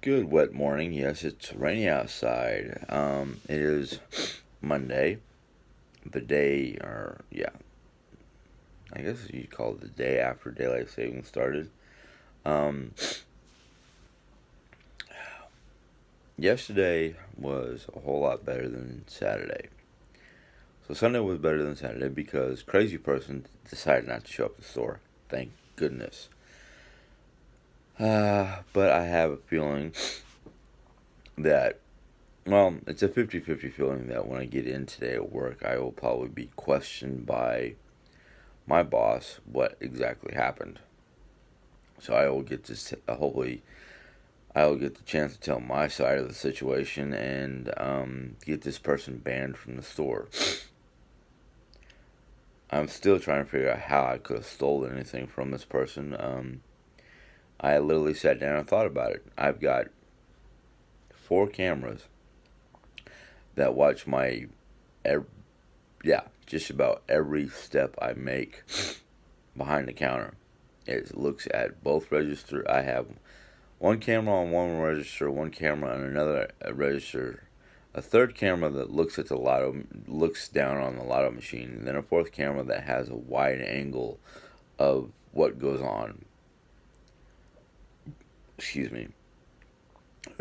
Good wet morning. Yes, it's rainy outside. It is Monday. The day, or yeah, I guess you'd call it the day after daylight saving started. Um, Yesterday was a whole lot better than Saturday. So Sunday was better than Saturday because crazy person decided not to show up at the store. Thank goodness. But I have a feeling that it's a 50-50 feeling that when I get in today at work, I will probably be questioned by my boss what exactly happened. So I will get to hopefully I will get the chance to tell my side of the situation and get this person banned from the store. I'm still trying to figure out how I could have stolen anything from this person. I literally sat down and thought about it. I've got four cameras that watch my, ev- yeah, just about every step I make behind the counter. It looks at both registers. I have one camera on one register, one camera on another register, a third camera that looks at the lotto, looks down on the lotto machine, and then a fourth camera that has a wide angle of what goes on. Excuse me.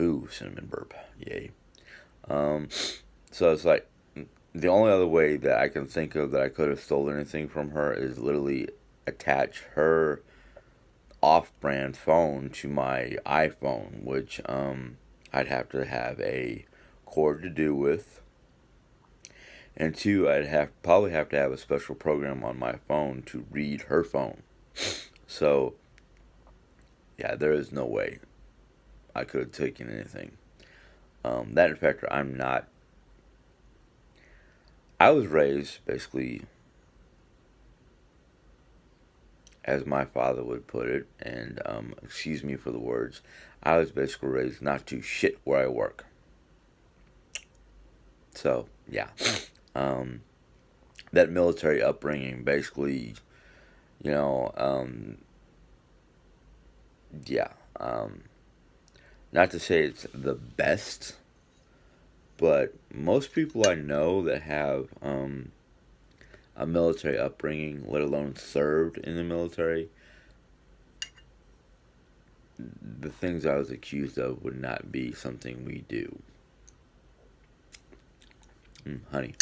Ooh, cinnamon burp. Yay. Um, so it's like the only other way that I can think of that I could have stolen anything from her is literally attach her off-brand phone to my iPhone, which I'd have to have a cord to do with, and two, I'd have probably have to have a special program on my phone to read her phone. So yeah, there is no way I could have taken anything. That factor, I'm not. I was raised basically, as my father would put it, and excuse me for the words, I was basically raised not to shit where I work. So yeah, um, that military upbringing basically, you know, yeah, not to say it's the best, but most people I know that have a military upbringing, let alone served in the military, the things I was accused of would not be something we do. Honey.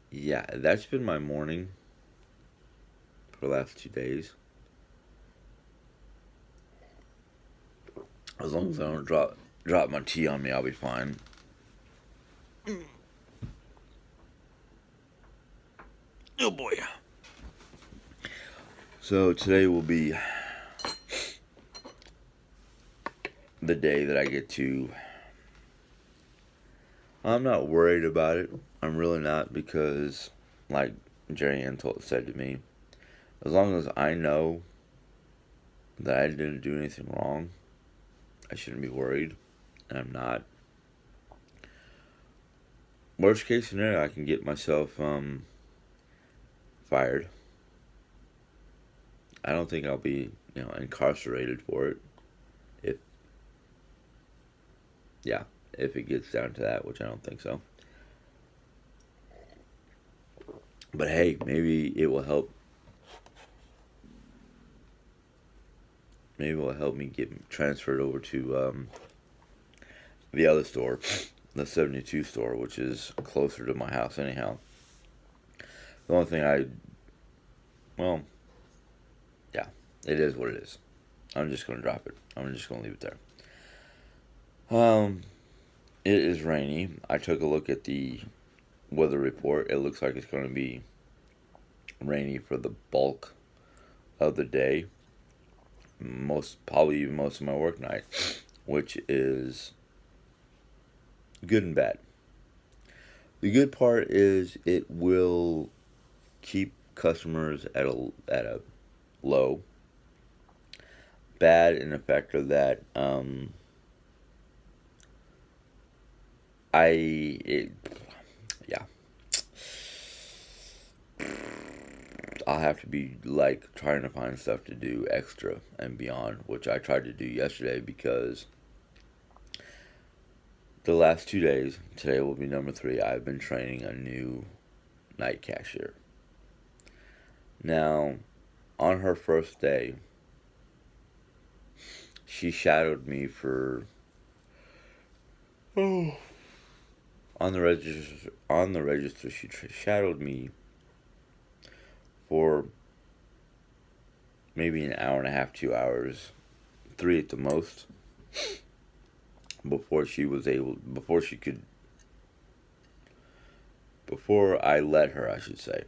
Yeah, that's been my morning for the last 2 days. As long as I don't drop my tea on me, I'll be fine. Oh boy. So today will be the day that I get to. I'm not worried about it. I'm really not because, like Jerry Ann said to me, as long as I know that I didn't do anything wrong, I shouldn't be worried, and I'm not. Worst case scenario, I can get myself fired. I don't think I'll be, incarcerated for it. If yeah, if it gets down to that, which I don't think so. But hey, maybe it will help. Maybe it will help me get transferred over to the other store, the 72 store, which is closer to my house anyhow. The only thing well, yeah, it is what it is. I'm just gonna drop it. I'm just gonna leave it there. It is rainy. I took a look at the weather report. It looks like it's gonna be rainy for the bulk of the day. Probably even most of my work night, which is good and bad. The good part is it will keep customers at a low. Bad in the factor that I it, yeah, I'll have to be like trying to find stuff to do extra and beyond, which I tried to do yesterday because the last 2 days, today will be number three, I've been training a new night cashier. Now, on her first day, she shadowed me for oh, on the register she shadowed me for maybe an hour and a half, 2 hours, three at the most, before I let her, I should say,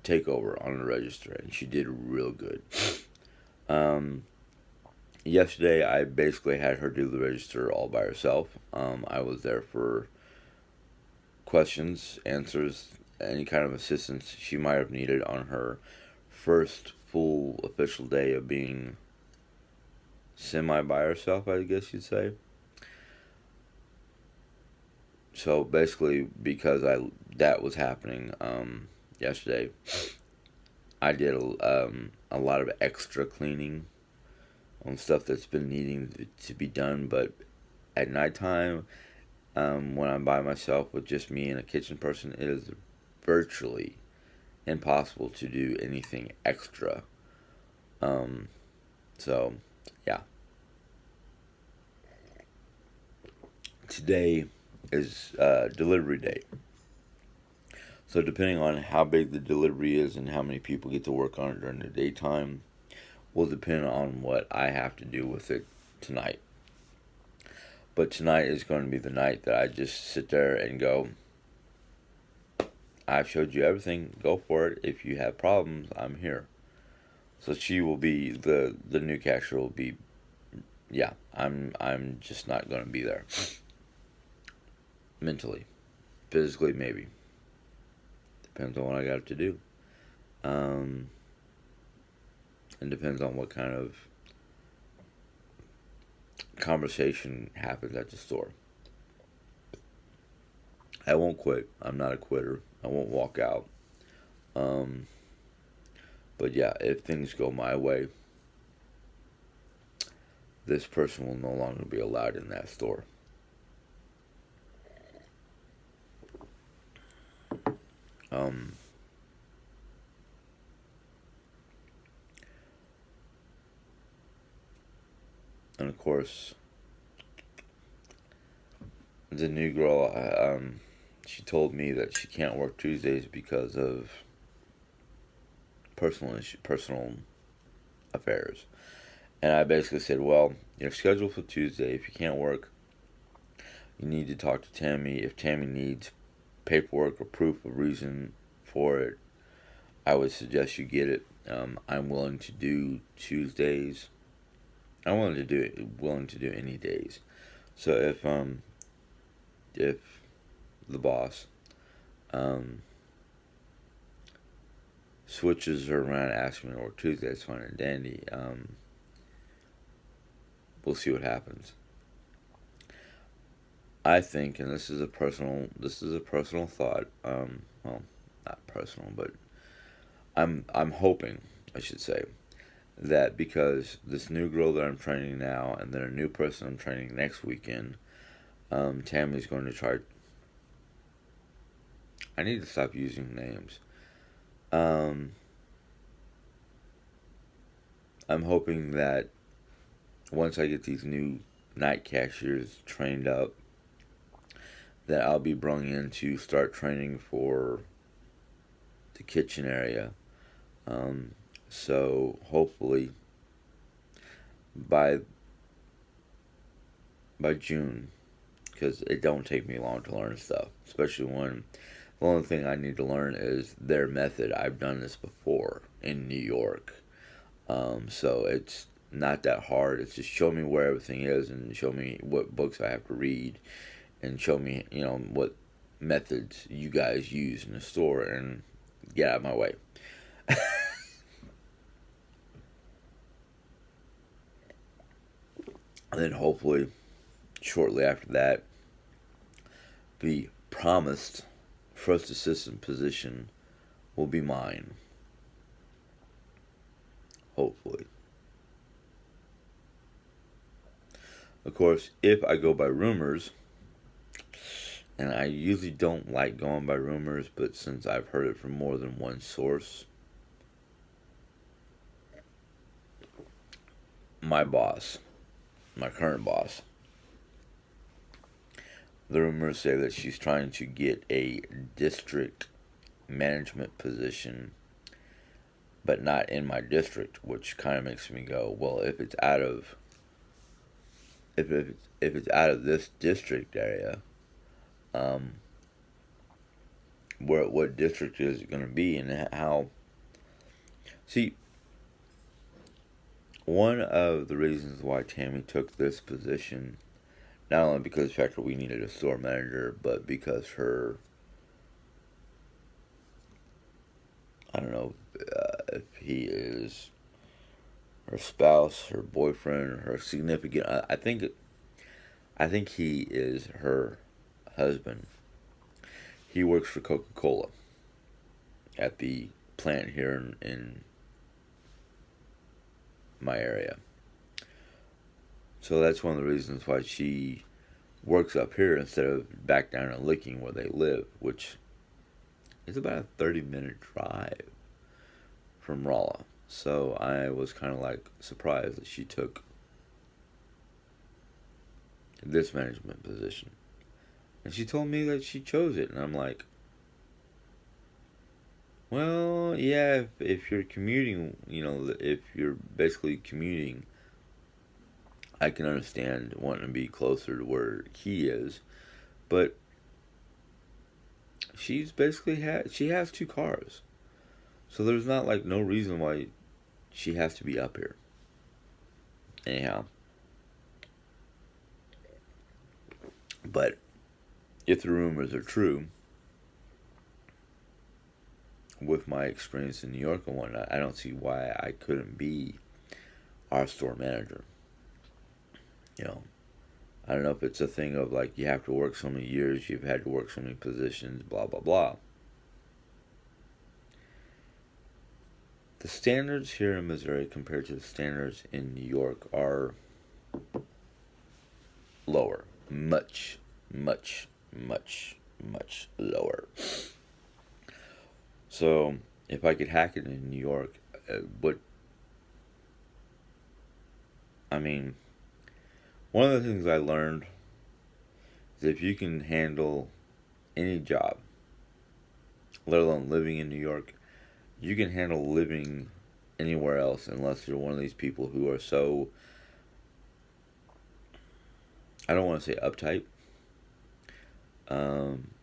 take over on the register, and she did real good. Um, Yesterday, I basically had her do the register all by herself. I was there for questions, answers, any kind of assistance she might have needed on her first full official day of being semi by herself, I guess you'd say. So basically, because that was happening yesterday, I did a lot of extra cleaning on stuff that's been needing to be done. But at nighttime, when I'm by myself with just me and a kitchen person, it is virtually impossible to do anything extra. Um, so, yeah. Today is delivery day. So, depending on how big the delivery is and how many people get to work on it during the daytime, will depend on what I have to do with it tonight. But tonight is going to be the night that I just sit there and go, I've showed you everything, go for it. If you have problems, I'm here. So she will be the new cashier will be, yeah, I'm just not going to be there. Mentally, physically, maybe. Depends on what I got to do. And depends on what kind of conversation happens at the store. I won't quit. I'm not a quitter. I won't walk out. Um, but yeah, if things go my way, this person will no longer be allowed in that store. Um, and of course, the new girl, she told me that she can't work Tuesdays because of personal affairs. And I basically said, well, you're scheduled for Tuesday. If you can't work, you need to talk to Tammy. If Tammy needs paperwork or proof of reason for it, I would suggest you get it. I'm willing to do Tuesdays. I'm willing to do any days. So if the boss um, switches her around, asks me to work Tuesday, it's fine and dandy. We'll see what happens. I think, and this is a personal thought. Well, not personal, but I'm hoping, I should say, that because this new girl that I'm training now, and then a new person I'm training next weekend, Tammy's going to try. I need to stop using names. Um, I'm hoping that once I get these new night cashiers trained up, that I'll be brought in to start training for the kitchen area. Um, so hopefully by June, because it don't take me long to learn stuff, especially when the only thing I need to learn is their method. I've done this before in New York, so it's not that hard. It's just show me where everything is and show me what books I have to read and show me, what methods you guys use in the store and get out of my way. And then hopefully, shortly after that, the promised first assistant position will be mine. Hopefully. Of course, if I go by rumors, and I usually don't like going by rumors, but since I've heard it from more than one source, my boss, my current boss, the rumors say that she's trying to get a district management position, but not in my district, which kind of makes me go, well, if it's out of this district area, um, where what district is it going to be, and how? See, one of the reasons why Tammy took this position, not only because of the fact that we needed a store manager, but because her, I don't know if he is her spouse, her boyfriend, her significant. I think he is her husband. He works for Coca-Cola at the plant here in my area. So that's one of the reasons why she works up here instead of back down in Licking where they live, which is about a 30-minute drive from Rolla. So I was kind of like surprised that she took this management position. And she told me that she chose it, and I'm like, well, yeah, if you're commuting, if you're basically commuting, I can understand wanting to be closer to where he is, but she has two cars, so there's not like no reason why she has to be up here. Anyhow, but if the rumors are true, with my experience in New York and whatnot, I don't see why I couldn't be our store manager. You know, I don't know if it's a thing of like you have to work so many years, you've had to work so many positions, blah, blah, blah. The standards here in Missouri compared to the standards in New York are lower. Much, much, much, much lower. So, if I could hack it in New York, I mean, one of the things I learned is if you can handle any job, let alone living in New York, you can handle living anywhere else unless you're one of these people who are so, I don't want to say uptight.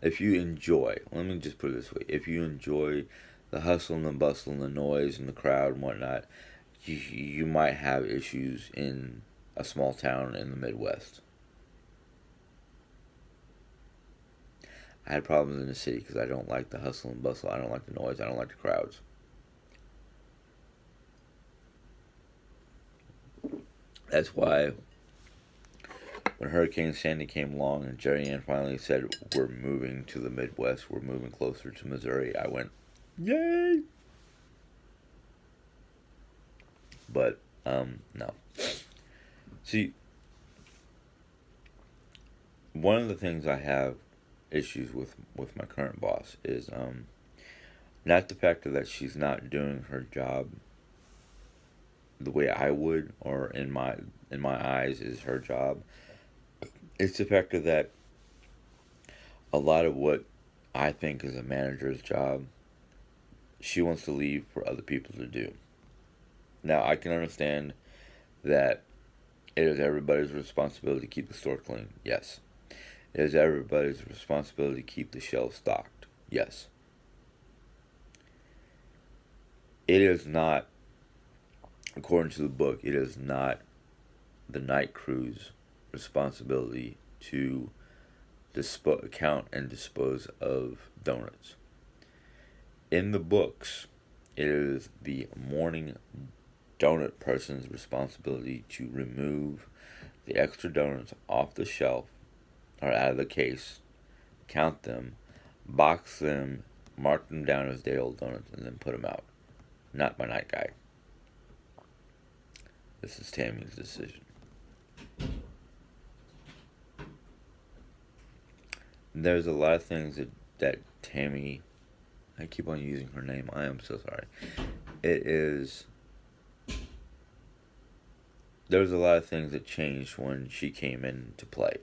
If you enjoy, let me just put it this way, if you enjoy the hustle and the bustle and the noise and the crowd and whatnot, you might have issues in a small town in the Midwest. I had problems in the city because I don't like the hustle and bustle. I don't like the noise. I don't like the crowds. That's why when Hurricane Sandy came along and Jerry Ann finally said, we're moving to the Midwest, we're moving closer to Missouri, I went, yay! But, no. See, one of the things I have issues with my current boss is, not the fact that she's not doing her job the way I would, or in my eyes is her job. It's the fact that a lot of what I think is a manager's job, she wants to leave for other people to do. Now, I can understand that it is everybody's responsibility to keep the store clean. Yes. It is everybody's responsibility to keep the shelves stocked. Yes. It is not, according to the book, it is not the night crew's responsibility to count and dispose of donuts. In the books, it is the morning donut person's responsibility to remove the extra donuts off the shelf or out of the case, count them, box them, mark them down as day-old donuts, and then put them out. Not my night guy. This is Tammy's decision. There's a lot of things that Tammy, I keep on using her name, I am so sorry. There's a lot of things that changed when she came into play.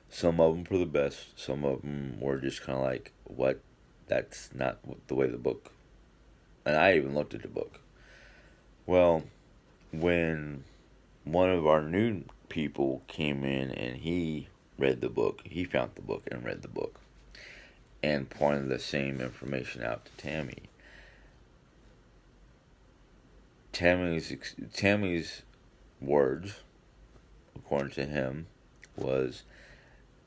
Some of them for the best, some of them were just kind of like, what? That's not the way the book. And I even looked at the book. Well, when one of our new people came in and he read the book, he found the book and read the book, and pointed the same information out to Tammy. Tammy's words, according to him, was,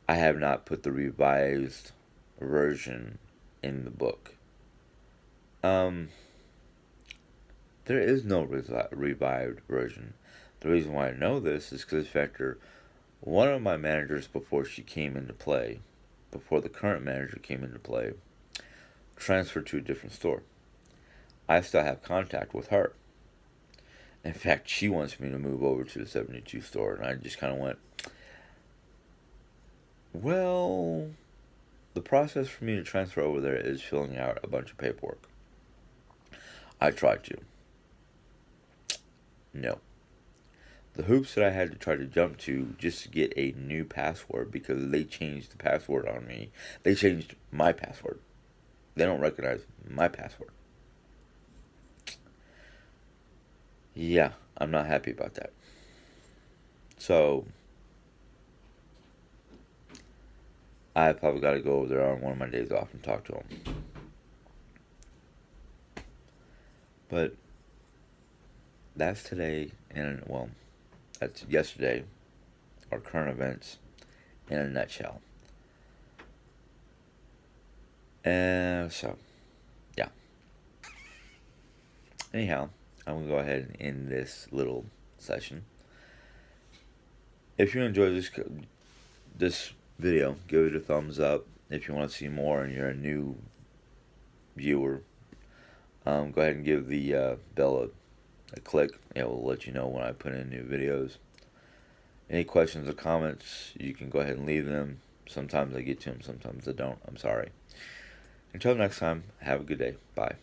I have not put the revised version in the book. There is no revived version. The reason why I know this is because, in fact, one of my managers before she came into play, before the current manager came into play, transferred to a different store. I still have contact with her. In fact, she wants me to move over to the 72 store, and I just kind of went, well, the process for me to transfer over there is filling out a bunch of paperwork. I tried to. No. The hoops that I had to try to jump to just to get a new password, because they changed the password on me. They changed my password. They don't recognize my password. Yeah, I'm not happy about that. So, I probably got to go over there on one of my days off and talk to them. But that's today, and well, that's yesterday, our current events in a nutshell. And so, yeah. Anyhow, I'm going to go ahead and end this little session. If you enjoyed this video, give it a thumbs up. If you want to see more and you're a new viewer, go ahead and give the bell a click. It will let you know when I put in new videos. Any questions or comments, you can go ahead and leave them. Sometimes I get to them, sometimes I don't. I'm sorry. Until next time, have a good day. Bye.